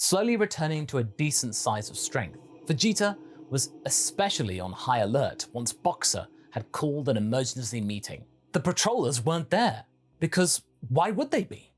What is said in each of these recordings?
slowly returning to a decent size of strength. Vegeta was especially on high alert once Boxer had called an emergency meeting. The patrollers weren't there, because why would they be?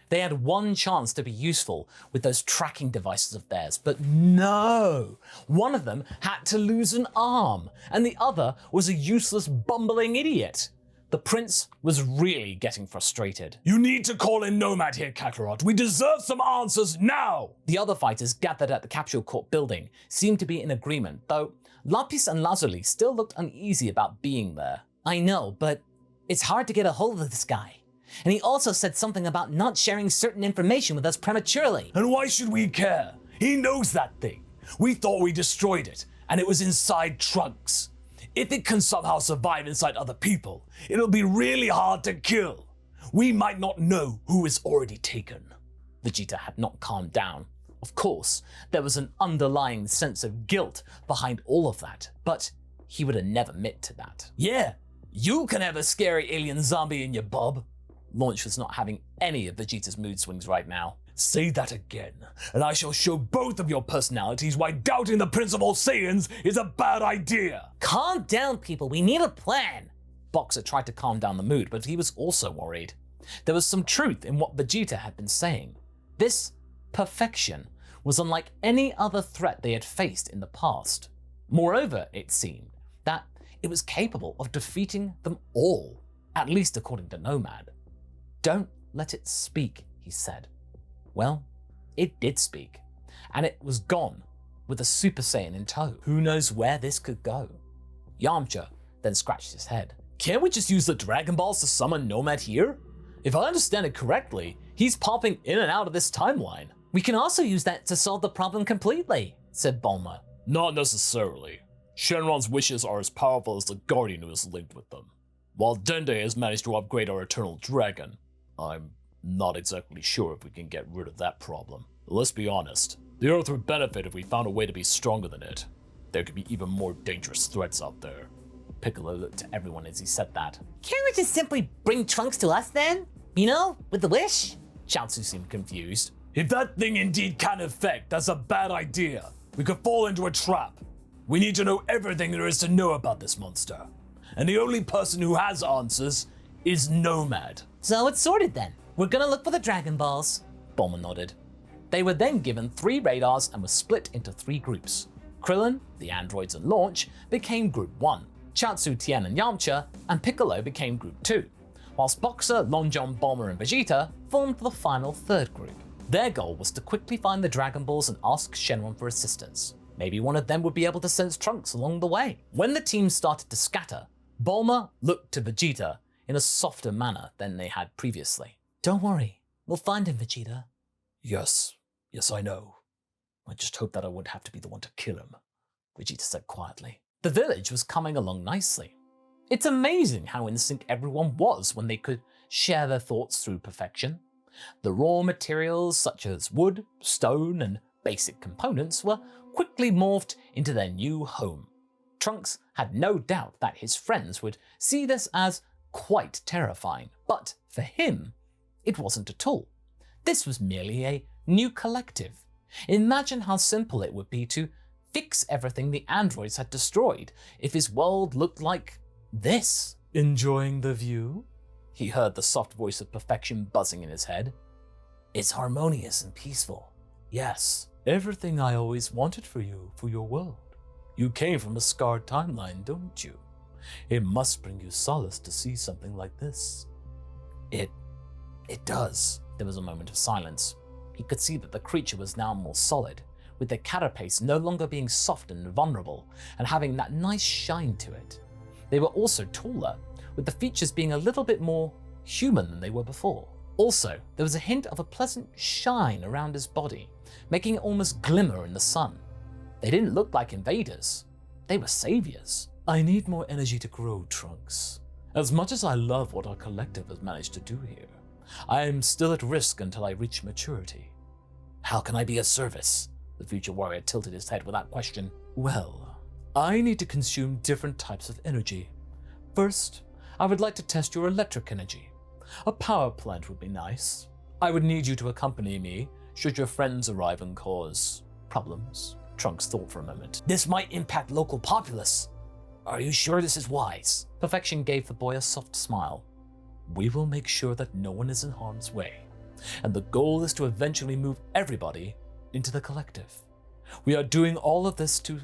They had one chance to be useful with those tracking devices of theirs, but no! One of them had to lose an arm, and the other was a useless bumbling idiot. The prince was really getting frustrated. You need to call in Nomad here, Kakarot. We deserve some answers now! The other fighters gathered at the Capsule Corp building seemed to be in agreement, though Lapis and Lazuli still looked uneasy about being there. I know, but it's hard to get a hold of this guy. And he also said something about not sharing certain information with us prematurely. And why should we care? He knows that thing. We thought we destroyed it, and it was inside Trunks. If it can somehow survive inside other people, it'll be really hard to kill. We might not know who is already taken. Vegeta had not calmed down. Of course, there was an underlying sense of guilt behind all of that, but he would have never admit to that. Yeah, you can have a scary alien zombie in your bub. Launch was not having any of Vegeta's mood swings right now. Say that again, and I shall show both of your personalities why doubting the Prince of All Saiyans is a bad idea. Calm down, people. We need a plan. Boxer tried to calm down the mood, but he was also worried. There was some truth in what Vegeta had been saying. This perfection was unlike any other threat they had faced in the past. Moreover, it seemed that it was capable of defeating them all, at least according to Nomad. Don't let it speak, he said. Well, it did speak, and it was gone with a Super Saiyan in tow. Who knows where this could go? Yamcha then scratched his head. Can't we just use the Dragon Balls to summon Nomad here? If I understand it correctly, he's popping in and out of this timeline. We can also use that to solve the problem completely, said Bulma. Not necessarily. Shenron's wishes are as powerful as the Guardian who is linked with them. While Dende has managed to upgrade our Eternal Dragon, I'm not exactly sure if we can get rid of that problem. Let's be honest, the Earth would benefit if we found a way to be stronger than it. There could be even more dangerous threats out there. Piccolo looked at everyone as he said that. Can't we just simply bring Trunks to us then? You know, with the wish? Chaozu seemed confused. If that thing indeed can affect, that's a bad idea. We could fall into a trap. We need to know everything there is to know about this monster. And the only person who has answers is Nomad. So it's sorted then. We're gonna look for the Dragon Balls. Bulma nodded. They were then given 3 radars and were split into 3 groups. Krillin, the androids and Launch became Group 1. Chaozu, Tien and Yamcha and Piccolo became Group 2. Whilst Boxer, Long John, Bulma and Vegeta formed the final 3rd group. Their goal was to quickly find the Dragon Balls and ask Shenron for assistance. Maybe one of them would be able to sense Trunks along the way. When the team started to scatter, Bulma looked to Vegeta in a softer manner than they had previously. Don't worry, we'll find him, Vegeta. Yes, I know. I just hope that I wouldn't have to be the one to kill him, Vegeta said quietly. The village was coming along nicely. It's amazing how in sync everyone was when they could share their thoughts through perfection. The raw materials such as wood, stone, and basic components were quickly morphed into their new home. Trunks had no doubt that his friends would see this as quite terrifying, but for him, it wasn't at all. This was merely a new collective. Imagine how simple it would be to fix everything the androids had destroyed if his world looked like this. Enjoying the view? He heard the soft voice of perfection buzzing in his head. It's harmonious and peaceful. Yes, everything I always wanted for you, for your world. You came from a scarred timeline, don't you? It must bring you solace to see something like this. It does. There was a moment of silence. He could see that the creature was now more solid, with their carapace no longer being soft and vulnerable, and having that nice shine to it. They were also taller, with the features being a little bit more human than they were before. Also, there was a hint of a pleasant shine around his body, making it almost glimmer in the sun. They didn't look like invaders. They were saviors. I need more energy to grow, Trunks. As much as I love what our collective has managed to do here, I am still at risk until I reach maturity. How can I be of service? The future warrior tilted his head without question. Well, I need to consume different types of energy. First, I would like to test your electric energy. A power plant would be nice. I would need you to accompany me should your friends arrive and cause problems. Trunks thought for a moment. This might impact local populace. Are you sure this is wise? Perfection gave the boy a soft smile. We will make sure that no one is in harm's way, and the goal is to eventually move everybody into the collective. We are doing all of this to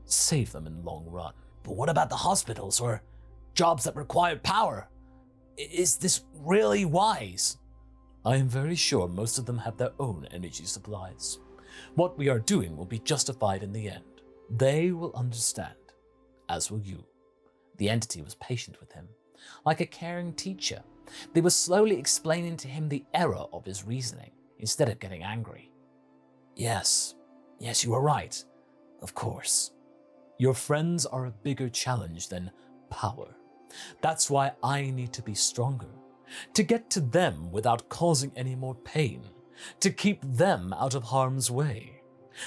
save them in the long run. But what about the hospitals or jobs that require power? Is this really wise? I am very sure most of them have their own energy supplies. What we are doing will be justified in the end. They will understand, as will you. The entity was patient with him. Like a caring teacher, they were slowly explaining to him the error of his reasoning, instead of getting angry. Yes, you are right. Of course. Your friends are a bigger challenge than power. That's why I need to be stronger. To get to them without causing any more pain. To keep them out of harm's way.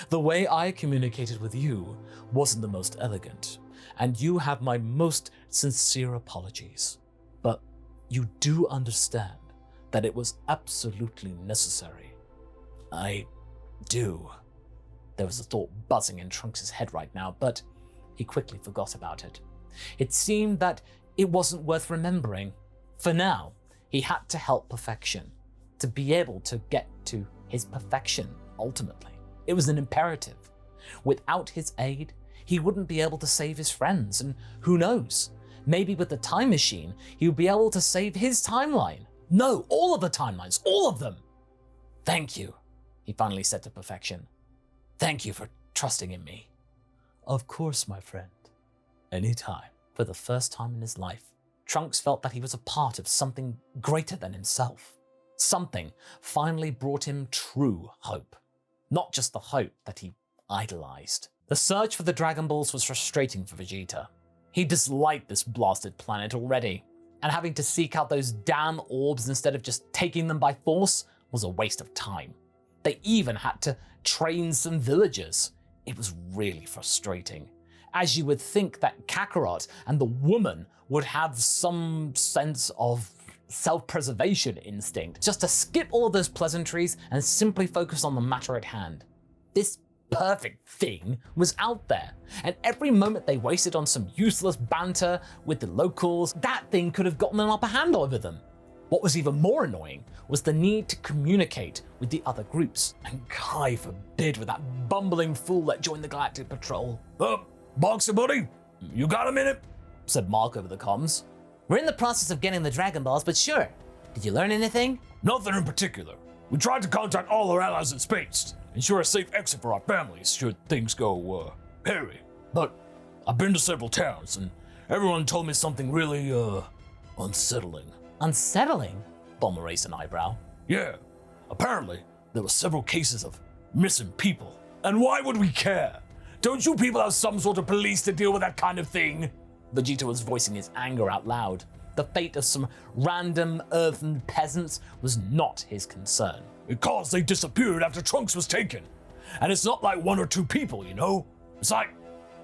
The way I communicated with you wasn't the most elegant, and you have my most sincere apologies. But you do understand that it was absolutely necessary. I do. There was a thought buzzing in Trunks' head right now, but he quickly forgot about it. It seemed that it wasn't worth remembering. For now, he had to help Perfection, to be able to get to his perfection ultimately. It was an imperative. Without his aid, he wouldn't be able to save his friends, and who knows, maybe with the time machine, he would be able to save his timeline. No, all of the timelines, all of them. Thank you, he finally said to Perfection. Thank you for trusting in me. Of course, my friend. Anytime. For the first time in his life, Trunks felt that he was a part of something greater than himself. Something finally brought him true hope. Not just the hope that he idolized. The search for the Dragon Balls was frustrating for Vegeta. He disliked this blasted planet already, and having to seek out those damn orbs instead of just taking them by force was a waste of time. They even had to train some villagers. It was really frustrating, as you would think that Kakarot and the woman would have some sense of self-preservation instinct, just to skip all of those pleasantries and simply focus on the matter at hand. This perfect thing was out there, and every moment they wasted on some useless banter with the locals, that thing could have gotten an upper hand over them. What was even more annoying was the need to communicate with the other groups, and God forbid with that bumbling fool that joined the Galactic Patrol. Boxer buddy, you got a minute? Said Mark over the comms. We're in the process of getting the Dragon Balls, but sure. Did you learn anything? Nothing in particular. We tried to contact all our allies in space, ensure a safe exit for our families should things go, hairy. But I've been to several towns, and everyone told me something really, unsettling. Unsettling? Bomber raised an eyebrow. Yeah, apparently there were several cases of missing people. And why would we care? Don't you people have some sort of police to deal with that kind of thing? Vegeta was voicing his anger out loud. The fate of some random earthen peasants was not his concern. Because they disappeared after Trunks was taken. And it's not like 1 or 2 people, you know? It's like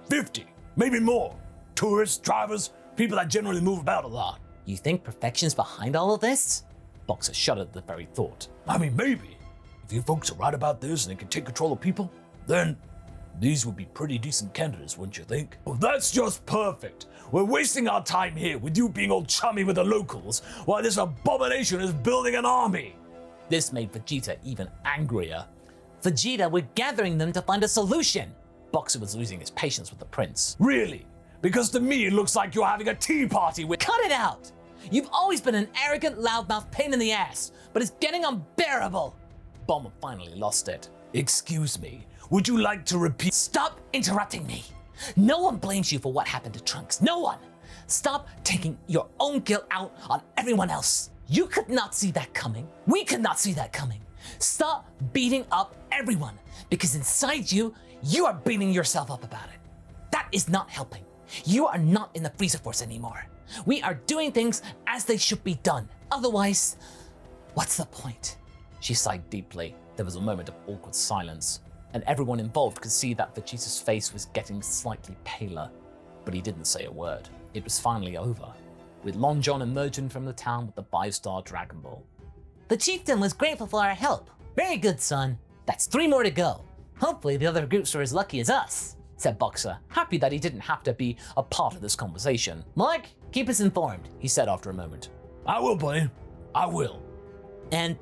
50, maybe more. Tourists, drivers, people that generally move about a lot. You think Perfection's behind all of this? Boxer shuddered at the very thought. I mean, maybe. If you folks are right about this and they can take control of people, then these would be pretty decent candidates, wouldn't you think? Well, that's just perfect. We're wasting our time here with you being all chummy with the locals while this abomination is building an army. This made Vegeta even angrier. Vegeta, we're gathering them to find a solution. Boxer was losing his patience with the prince. Really? Because to me it looks like you're having a tea party with— Cut it out! You've always been an arrogant, loudmouth pain in the ass, but it's getting unbearable. Bomber finally lost it. Excuse me, would you like to repeat— Stop interrupting me. No one blames you for what happened to Trunks. No one. Stop taking your own guilt out on everyone else. You could not see that coming. We could not see that coming. Stop beating up everyone, because inside you, you are beating yourself up about it. That is not helping. You are not in the Freezer Force anymore. We are doing things as they should be done. Otherwise, what's the point? She sighed deeply. There was a moment of awkward silence, and everyone involved could see that Vegeta's face was getting slightly paler, but he didn't say a word. It was finally over, with Long John emerging from the town with the 5-star Dragon Ball. The chieftain was grateful for our help. Very good, son. That's 3 more to go. Hopefully the other groups are as lucky as us, said Boxer, happy that he didn't have to be a part of this conversation. Mark, keep us informed, he said after a moment. I will, buddy. I will. And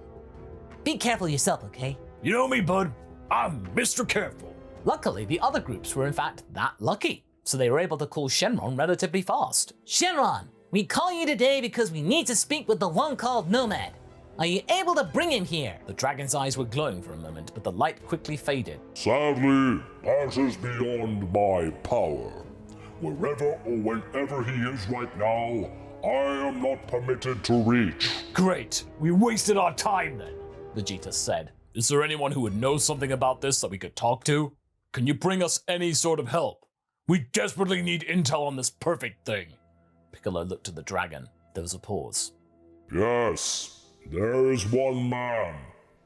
be careful yourself, okay? You know me, bud. I'm Mr. Careful. Luckily, the other groups were in fact that lucky, so they were able to call Shenron relatively fast. Shenron, we call you today because we need to speak with the one called Nomad. Are you able to bring him here? The dragon's eyes were glowing for a moment, but the light quickly faded. Sadly, that is beyond my power. Wherever or whenever he is right now, I am not permitted to reach. Great. We wasted our time then. Vegeta said. Is there anyone who would know something about this that we could talk to? Can you bring us any sort of help? We desperately need intel on this perfect thing. Piccolo looked at the dragon. There was a pause. Yes, there is one man,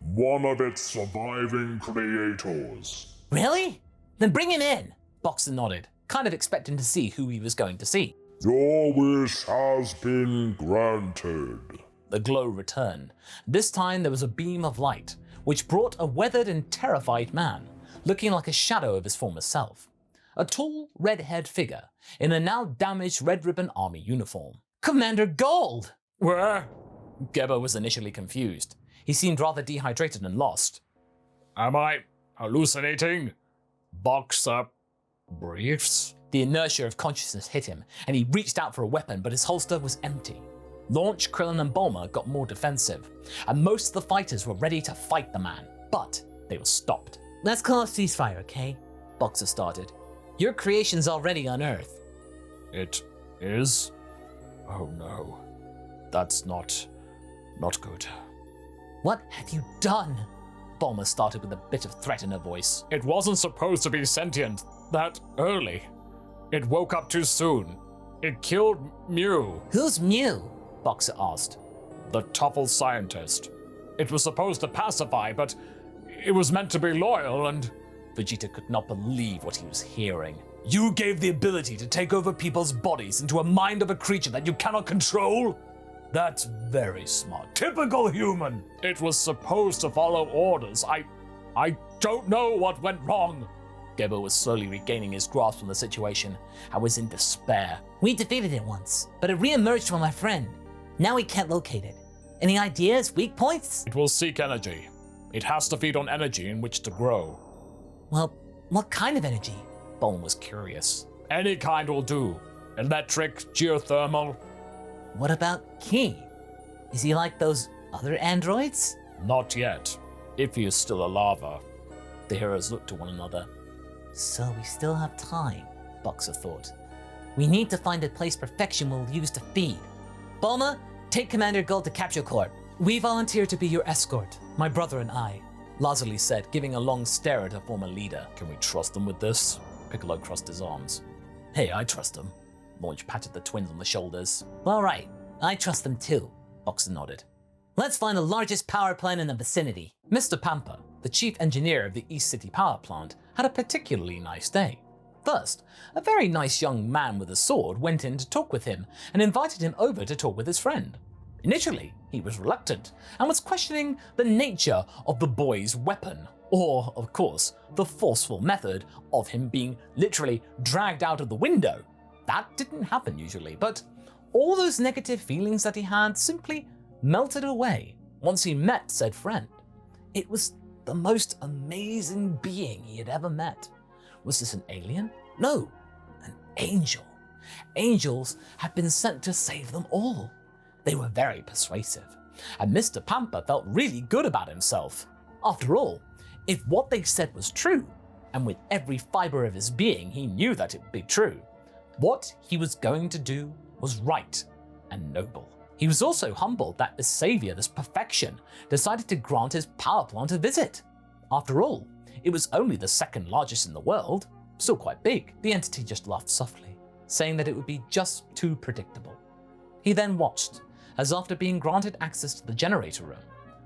one of its surviving creators. Really? Then bring him in. Boxer nodded, kind of expecting to see who he was going to see. Your wish has been granted. The glow returned. This time there was a beam of light, which brought a weathered and terrified man, looking like a shadow of his former self. A tall, red-haired figure in a now damaged Red Ribbon Army uniform. Commander Gold! Where? Gebo was initially confused. He seemed rather dehydrated and lost. Am I hallucinating? Boxer briefs? The inertia of consciousness hit him, and he reached out for a weapon, but his holster was empty. Launch, Krillin, and Bulma got more defensive, and most of the fighters were ready to fight the man, but they were stopped. Let's call a ceasefire, okay? Boxer started. Your creation's already on Earth. It is? Oh no. That's not good. What have you done? Bulma started with a bit of threat in her voice. It wasn't supposed to be sentient that early. It woke up too soon. It killed Mew, Who's Mew? Boxer asked. the Tuffle scientist. It was supposed to pacify, but it was meant to be loyal and... Vegeta could not believe what he was hearing. You gave the ability to take over people's bodies into a mind of a creature that you cannot control? That's very smart. Typical human! It was supposed to follow orders. I don't know what went wrong. Gebo was slowly regaining his grasp on the situation and was in despair. We defeated it once, but it re-emerged from my friend. Now we can't locate it. Any ideas, weak points? It will seek energy. It has to feed on energy in which to grow. Well, what kind of energy? Bulma was curious. Any kind will do. Electric, geothermal. What about Ki? Is he like those other androids? Not yet. If he is still a lava. The heroes looked to one another. So we still have time, Boxer thought. We need to find a place Perfection will use to feed. Bulma, take Commander Gold to Capsule Corp. We volunteer to be your escort, my brother and I, Lazuli said, giving a long stare at her former leader. Can we trust them with this? Piccolo crossed his arms. Hey, I trust them. Launch patted the twins on the shoulders. All right, I trust them too. Boxer nodded. Let's find the largest power plant in the vicinity. Mr. Pampa, the chief engineer of the East City power plant, had a particularly nice day. First, a very nice young man with a sword went in to talk with him and invited him over to talk with his friend. Initially, he was reluctant and was questioning the nature of the boy's weapon, or, of course, the forceful method of him being literally dragged out of the window. That didn't happen usually, but all those negative feelings that he had simply melted away once he met said friend. It was the most amazing being he had ever met. Was this an alien? No, an angel. Angels had been sent to save them all. They were very persuasive, and Mr. Pampa felt really good about himself. After all, if what they said was true, and with every fiber of his being he knew that it would be true, what he was going to do was right and noble. He was also humbled that this savior, this perfection, decided to grant his power plant a visit. After all, it was only the second largest in the world, still quite big. The entity just laughed softly, saying that it would be just too predictable. He then watched, as after being granted access to the generator room,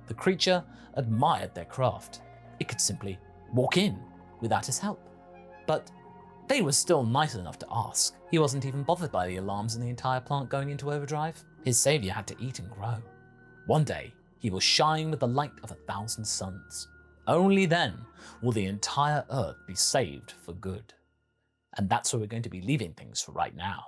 the creature admired their craft. It could simply walk in without his help. But they were still nice enough to ask. He wasn't even bothered by the alarms and the entire plant going into overdrive. His savior had to eat and grow. One day, He will shine with the light of 1,000 suns. Only then will the entire Earth be saved for good. And that's where we're going to be leaving things for right now.